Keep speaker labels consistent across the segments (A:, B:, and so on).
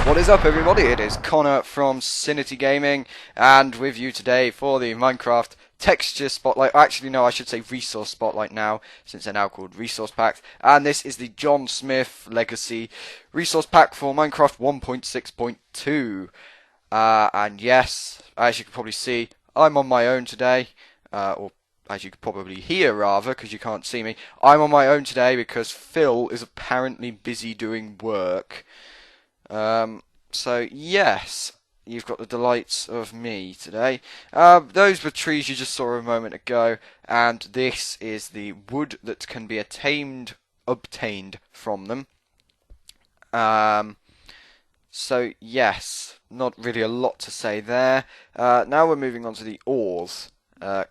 A: What is up, everybody? It is Connor from Cinity Gaming, and with you today for the Minecraft Texture Spotlight. Actually, no, I should say Resource Spotlight now, since they're now called Resource Packs. And this is the John Smith Legacy Resource Pack for Minecraft 1.6.2. And yes, as you can probably see, I'm on my own today, or as you could probably hear rather, because you can't see me. I'm on my own today because Phil is apparently busy doing work. So yes, you've got the delights of me today. Those were trees you just saw a moment ago, and this is the wood that can be obtained from them. So yes, not really a lot to say there. Now we're moving on to the ores.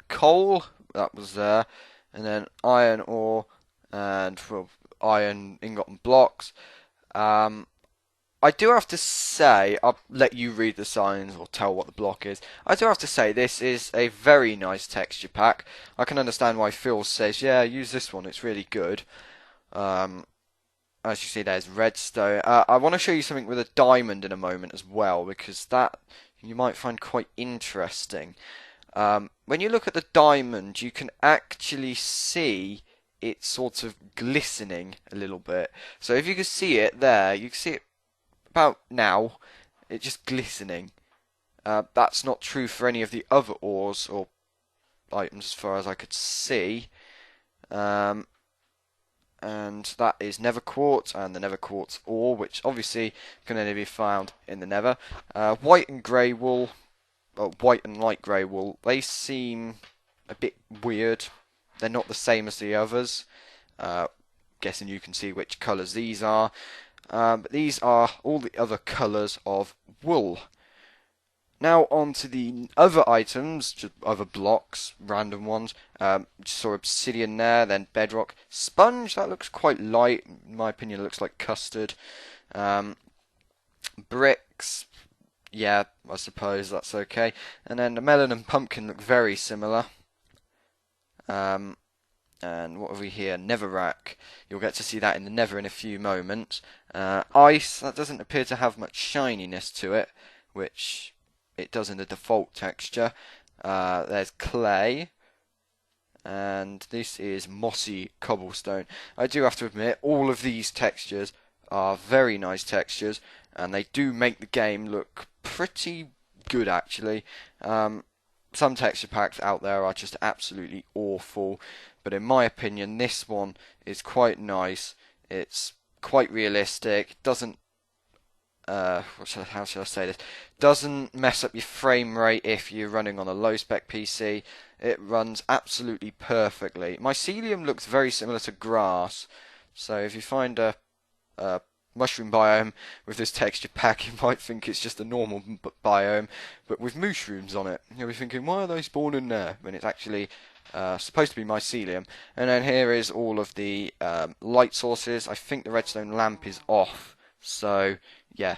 A: Coal, that was there, and then iron ore, and well, iron ingot and blocks. I do have to say, I'll let you read the signs or tell what the block is. I do have to say, this is a very nice texture pack. I can understand why Phil says, yeah, use this one, it's really good. As you see, there's redstone. I want to show you something with a diamond in a moment as well, because that you might find quite interesting. When you look at the diamond, you can actually see it sort of glistening a little bit. So if you can see it there, you can see it about now, it's just glistening. That's not true for any of the other ores or items as far as I could see. And that is nether quartz and the nether quartz ore, which obviously can only be found in the nether. White and grey wool, white and light grey wool, they seem a bit weird. They're not the same as the others. Guessing you can see which colours these are. But these are all the other colours of wool. Now on to the other items, just other blocks, random ones. Just saw obsidian there, then bedrock. Sponge, that looks quite light. In my opinion, it looks like custard. Bricks, yeah, I suppose that's okay. And then the melon and pumpkin look very similar. And what have we here? Netherrack. You'll get to see that in the nether in a few moments. Ice, that doesn't appear to have much shininess to it, which it does in the default texture. There's clay. And this is mossy cobblestone. I do have to admit, all of these textures are very nice textures, and they do make the game look pretty good actually. Some texture packs out there are just absolutely awful, but in my opinion this one is quite nice. It's quite realistic, doesn't how should I say this, doesn't mess up your frame rate if you're running on a low spec PC. It runs absolutely perfectly. Mycelium looks very similar to grass, so if you find a mushroom biome with this texture pack, you might think it's just a normal biome, but with mushrooms on it. You'll be thinking, why are they spawning there? When it's actually supposed to be mycelium. And then here is all of the light sources. I think the redstone lamp is off, so yeah.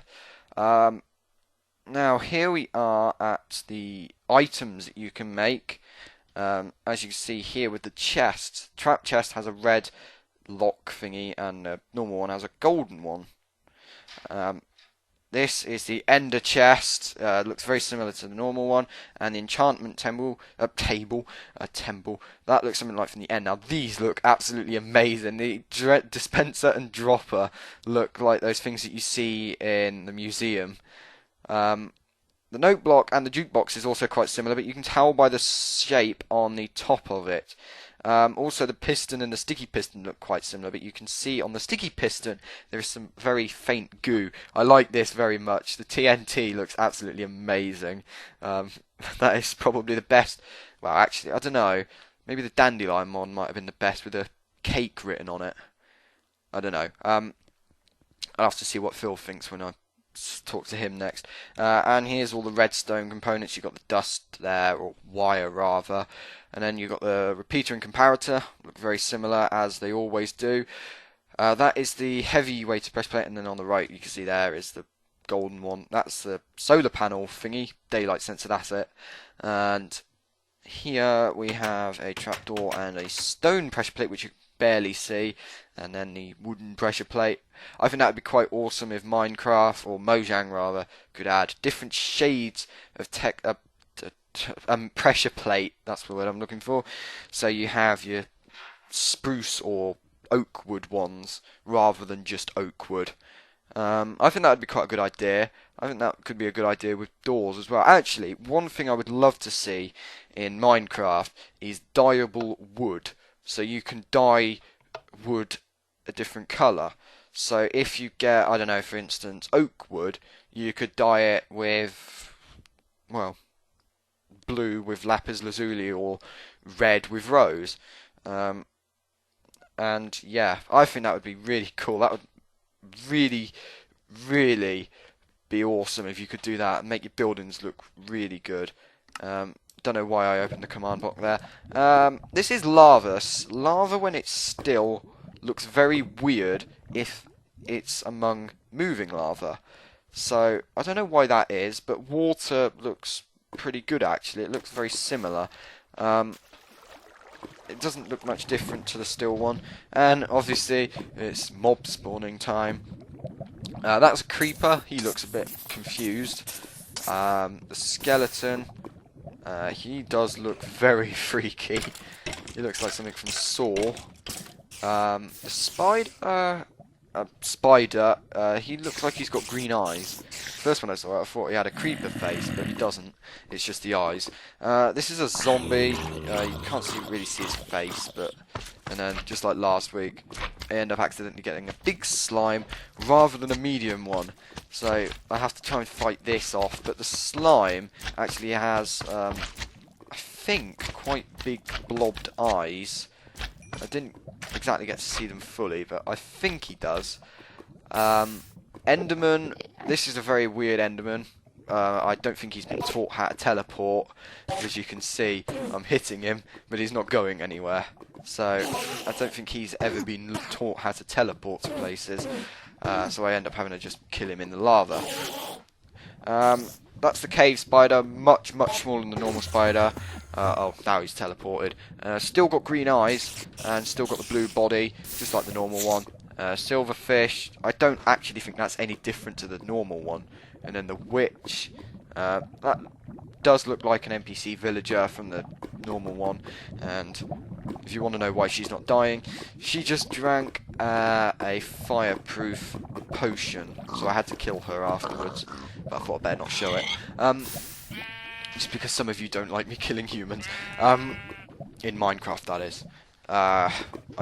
A: Now here we are at the items that you can make. As you can see here with the chest, trap chest has a red lock thingy, and the normal one has a golden one. This is the ender chest. Looks very similar to the normal one, and the enchantment temple, that looks something like from the end. Now these look absolutely amazing. The dispenser and dropper look like those things that you see in the museum. The note block and the jukebox is also quite similar, but you can tell by the shape on the top of it. Also the piston and the sticky piston look quite similar, but you can see on the sticky piston there is some very faint goo. I like this very much. The TNT looks absolutely amazing. That is probably the best. Well, actually, I don't know. Maybe the dandelion one might have been the best with a cake written on it. I don't know. I'll have to see what Phil thinks when I talk to him next. And here's all the redstone components. You've got the dust there, or wire rather, and then you've got the repeater and comparator, look very similar as they always do. That is the heavy weighted press plate, and then on the right you can see there is the golden one. That's the solar panel thingy, daylight sensor, that's it. And here we have a trapdoor and a stone pressure plate, which you barely see, and then the wooden pressure plate. I think that would be quite awesome if Minecraft, or Mojang rather, could add different shades of pressure plate. That's the word I'm looking for. So you have your spruce or oak wood ones rather than just oak wood. I think that would be quite a good idea. I think that could be a good idea with doors as well. Actually, one thing I would love to see in Minecraft is dyeable wood. So you can dye wood a different colour. So if you get, I don't know, for instance, oak wood, you could dye it with, well, blue with lapis lazuli or red with rose. And yeah, I think that would be really cool. That would really, really be awesome if you could do that and make your buildings look really good. Don't know why I opened the command block there. This is lava. Lava, when it's still, looks very weird if it's among moving lava. So I don't know why that is, but water looks pretty good actually. It looks very similar. It doesn't look much different to the still one, and obviously it's mob spawning time. That's a creeper. He looks a bit confused. The skeleton, he does look very freaky. He looks like something from Saw. The spider, he looks like he's got green eyes. First when I saw it, I thought he had a creeper face, but he doesn't. It's just the eyes. This is a zombie. You can't really see his face, but and then just like last week, I end up accidentally getting a big slime rather than a medium one. So I have to try and fight this off. But the slime actually has, I think, quite big blobbed eyes. I didn't exactly get to see them fully, but I think he does. Enderman, this is a very weird Enderman. I don't think he's been taught how to teleport. As you can see, I'm hitting him, but he's not going anywhere. So I don't think he's ever been taught how to teleport to places. So I end up having to just kill him in the lava. That's the cave spider, much smaller than the normal spider. Oh, now he's teleported. Still got green eyes, and still got the blue body, just like the normal one. Silverfish, I don't actually think that's any different to the normal one. And then the witch, that does look like an NPC villager from the normal one. And if you want to know why she's not dying, she just drank a fireproof potion, so I had to kill her afterwards. But I thought I'd better not show it. Just because some of you don't like me killing humans. In Minecraft, that is. I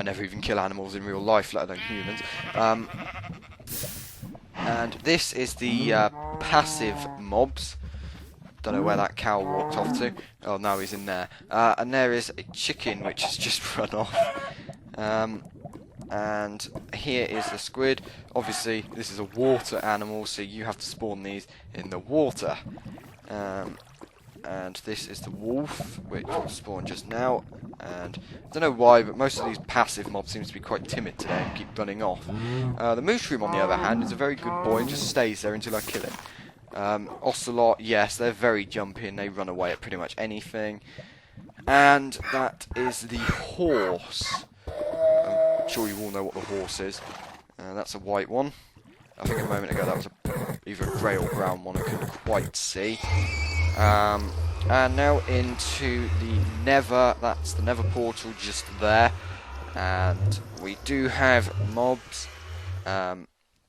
A: never even kill animals in real life, let alone humans. And this is the passive mobs. Don't know where that cow walked off to. Oh, now he's in there. And there is a chicken which has just run off. And here is the squid. Obviously, this is a water animal, so you have to spawn these in the water. And this is the wolf, which spawned just now. And I don't know why, but most of these passive mobs seem to be quite timid today and keep running off. The mushroom, on the other hand, is a very good boy and just stays there until I kill him. Ocelot, yes, they're very jumpy and they run away at pretty much anything. And that is the horse. I'm sure you all know what the horse is. That's a white one. I think a moment ago that was either a grey or brown one, I couldn't quite see. And now into the Nether. That's the Nether portal just there. And we do have mobs.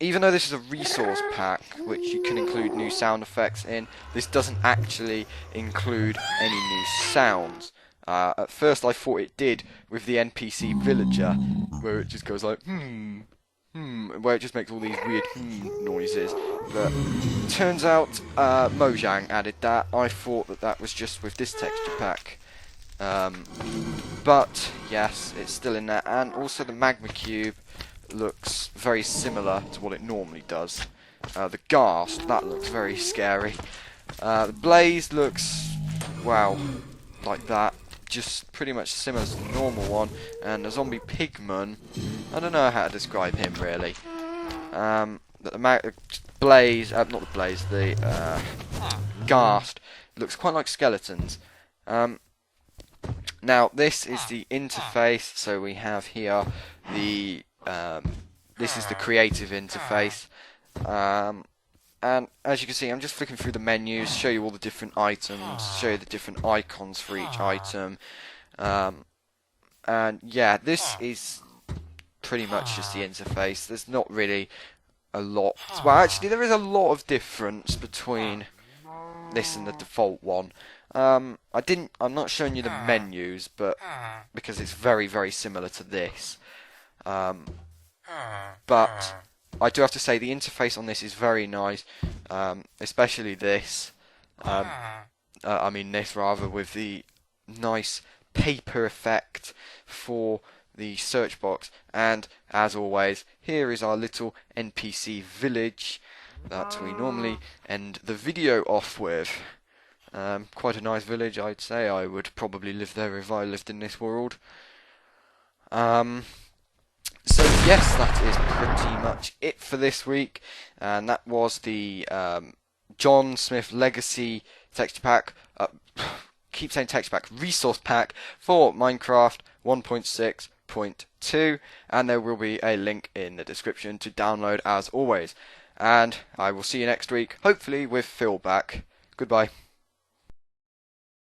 A: Even though this is a resource pack, which you can include new sound effects in, this doesn't actually include any new sounds. At first I thought it did with the NPC villager, where it just goes like, where it just makes all these weird noises. But turns out Mojang added that. I thought that was just with this texture pack. But yes, it's still in there. And also the magma cube looks very similar to what it normally does. The ghast, that looks very scary. The blaze looks, wow, like that. Just pretty much similar to the normal one. And the zombie pigman, I don't know how to describe him really. The blaze, not the blaze, the ghast looks quite like skeletons. Now this is the interface. So we have here the this is the creative interface. And as you can see, I'm just flicking through the menus, show you all the different items, show you the different icons for each item. And yeah, this is pretty much just the interface. There's not really a lot. Well, actually, there is a lot of difference between this and the default one. I'm not showing you the menus, but because it's very, very similar to this. But I do have to say the interface on this is very nice, especially this. I mean this rather, with the nice paper effect for the search box. And as always, here is our little NPC village that we normally end the video off with. Quite a nice village, I'd say. I would probably live there if I lived in this world. So yes, that is pretty much it for this week, and that was the John Smith Legacy texture pack. Keep saying texture pack, resource pack for Minecraft 1.6.2, and there will be a link in the description to download as always. And I will see you next week, hopefully with Phil back. Goodbye.